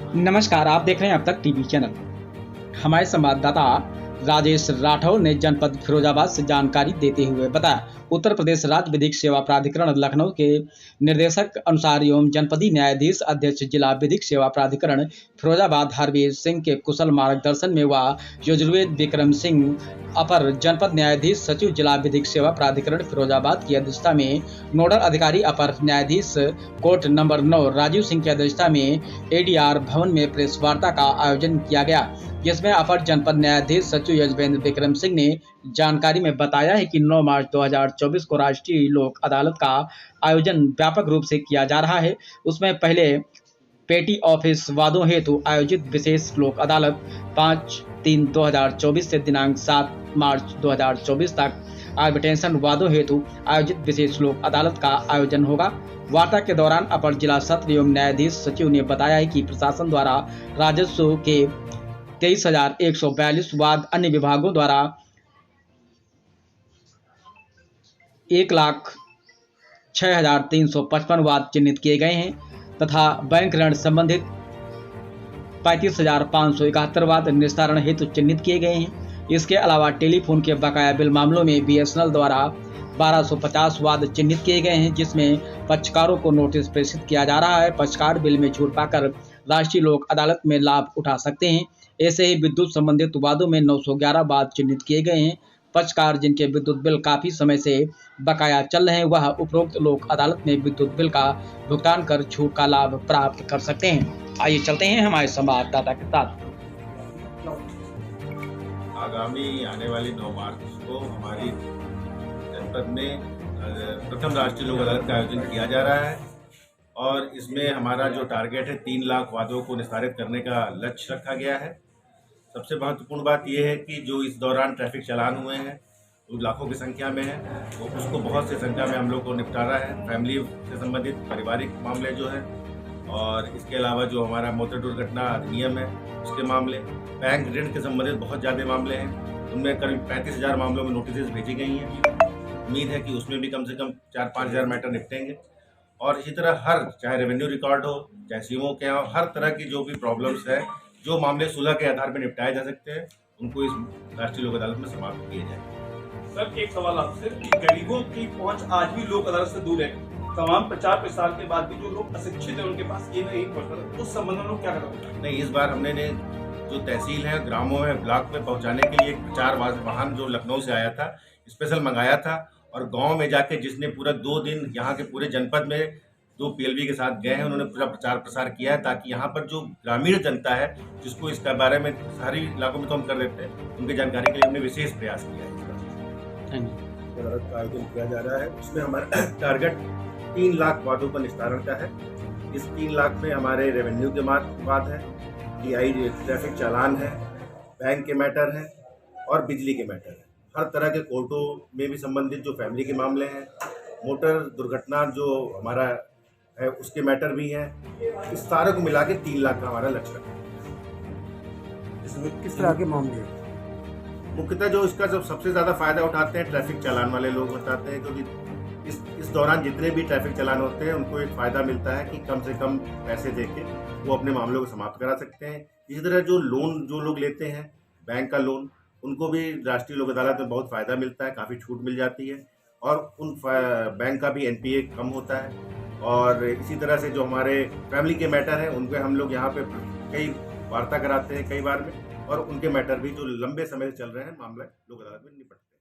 नमस्कार, आप देख रहे हैं अब तक टीवी चैनल। हमारे संवाददाता राजेश राठौर ने जनपद फिरोजाबाद से जानकारी देते हुए बताया, उत्तर प्रदेश राज्य विधिक सेवा प्राधिकरण लखनऊ के निर्देशक अनुसार एवं जनपदीय न्यायाधीश अध्यक्ष जिला विधिक सेवा प्राधिकरण फिरोजाबाद हरवीर सिंह के कुशल मार्गदर्शन में व यजुर्वेद विक्रम सिंह अपर जनपद न्यायाधीश सचिव जिला विधिक सेवा प्राधिकरण फिरोजाबाद की अध्यक्षता में नोडल अधिकारी अपर न्यायाधीश कोर्ट नंबर 9 राजीव सिंह की अध्यक्षता में एडीआर भवन में प्रेस वार्ता का आयोजन किया गया, जिसमें अपर जनपद न्यायाधीश सचिव यजुर्वेद विक्रम सिंह ने जानकारी में बताया है कि 9 मार्च 2024 को राष्ट्रीय लोक अदालत का आयोजन व्यापक रूप से किया जा रहा है। उसमें पहले पेटी ऑफिस वादों हेतु आयोजित विशेष लोक अदालत 5/3/2024 से दिनांक 7 मार्च 2024 तक आर्बिट्रेशन वादों हेतु आयोजित विशेष लोक अदालत का आयोजन होगा। वार्ता के दौरान अपर जिला सत्र एवं न्यायाधीश सचिव ने बताया है कि प्रशासन द्वारा राजस्व के 23,142 वाद, अन्य विभागों द्वारा 1,06,355 वाद चिन्हित किए गए हैं तथा बैंक ऋण संबंधित 35,571 वाद निस्तारण हेतु चिन्हित किए गए हैं। इसके अलावा टेलीफोन के बकाया बिल मामलों में बीएसएनएल द्वारा 1250 वाद चिन्हित किए गए हैं, जिसमें पक्षकारों को नोटिस प्रेषित किया जा रहा है। पक्षकार बिल में छूट पाकर राष्ट्रीय लोक अदालत में लाभ उठा सकते हैं। ऐसे ही विद्युत संबंधित वादों में 911 वाद चिन्हित किए गए हैं। पक्षकार जिनके विद्युत बिल काफी समय से बकाया चल रहे हैं, वह उपरोक्त लोक अदालत में विद्युत बिल का भुगतान कर छूट का लाभ प्राप्त कर सकते हैं। आइए चलते हैं हमारे संवाददाता के साथ। आगामी आने वाली 9 मार्च को हमारी जनपद में प्रथम राष्ट्रीय लोक अदालत का आयोजन किया जा रहा है और इसमें हमारा जो टारगेट है 3 लाख वादों को निस्तारित करने का लक्ष्य रखा गया है। सबसे महत्वपूर्ण बात यह है कि जो इस दौरान ट्रैफिक चालान हुए हैं वो लाखों की संख्या में है, तो उसको बहुत सी संख्या में हम लोग को निपटारा है। फैमिली से संबंधित पारिवारिक मामले जो है और इसके अलावा जो हमारा मोटर दुर्घटना अधिनियम है उसके मामले, बैंक ऋण के संबंधित बहुत ज़्यादा मामले हैं। उनमें करीब 35,000 मामलों में नोटिस भेजी गई हैं। उम्मीद है कि उसमें भी कम से कम 4-5 हज़ार मैटर निपटेंगे और इसी तरह हर चाहे रेवेन्यू रिकॉर्ड हो चाहे सीओ के हो, हर तरह की जो भी प्रॉब्लम्स है, जो मामले सुलह के आधार पर निपटाए जा सकते हैं, उनको इस राष्ट्रीय लोक अदालत में समाप्त किए जाए। सर, एक सवाल आपसे कि गरीबों की पहुंच आज भी लोक अदालत से दूर है। तमाम प्रचार प्रसार के बाद भी जो लोग अशिक्षित है उनके पास ये नहीं पहुंचता, उस संबंध में लोग क्या करेंगे? नहीं, इस बार हमने जो तहसील है, ग्रामों में, ब्लॉक में पहुंचाने के लिए एक प्रचार वाहन जो लखनऊ से आया था, स्पेशल मंगाया था और गांव में जाके जिसने पूरा 2 दिन यहाँ के पूरे जनपद में 2 पीएलवी के साथ गए हैं, उन्होंने पूरा प्रचार प्रसार किया है ताकि यहाँ पर जो ग्रामीण जनता है जिसको इसके बारे में शहरी इलाकों में तो हम कर देते हैं, उनकी जानकारी के लिए हमने विशेष प्रयास किया है। अदालत का आयोजन किया जा रहा है, उसमें हमारा टारगेट 3 लाख वादों का निस्तारण का है। इस 3 लाख में हमारे रेवेन्यू के वाद है, DI ट्रैफिक चालान है, बैंक के मैटर है और बिजली के मैटर है। हर तरह के कोर्टों में भी संबंधित जो फैमिली के मामले हैं, मोटर दुर्घटना जो हमारा है उसके मैटर भी हैं। इस सारे को मिला के 3 लाख का हमारा लक्ष्य है। इसमें किस तरह के मामले? मुख्यतः जो इसका जब सबसे ज़्यादा फायदा उठाते हैं ट्रैफिक चालान वाले लोग उठाते हैं, क्योंकि इस दौरान जितने भी ट्रैफिक चालान होते हैं उनको एक फ़ायदा मिलता है कि कम से कम पैसे देके वो अपने मामलों को समाप्त करा सकते हैं। इसी तरह जो लोन जो लोग लेते हैं, बैंक का लोन, उनको भी राष्ट्रीय लोक अदालत में बहुत फ़ायदा मिलता है, काफ़ी छूट मिल जाती है और उन बैंक का भी NPA कम होता है। और इसी तरह से जो हमारे फैमिली के मैटर हैं उन पर हम लोग यहाँ पे कई वार्ता कराते हैं कई बार में, और उनके मैटर भी जो लंबे समय से चल रहे हैं मामला लोक अदालत में निपटते हैं।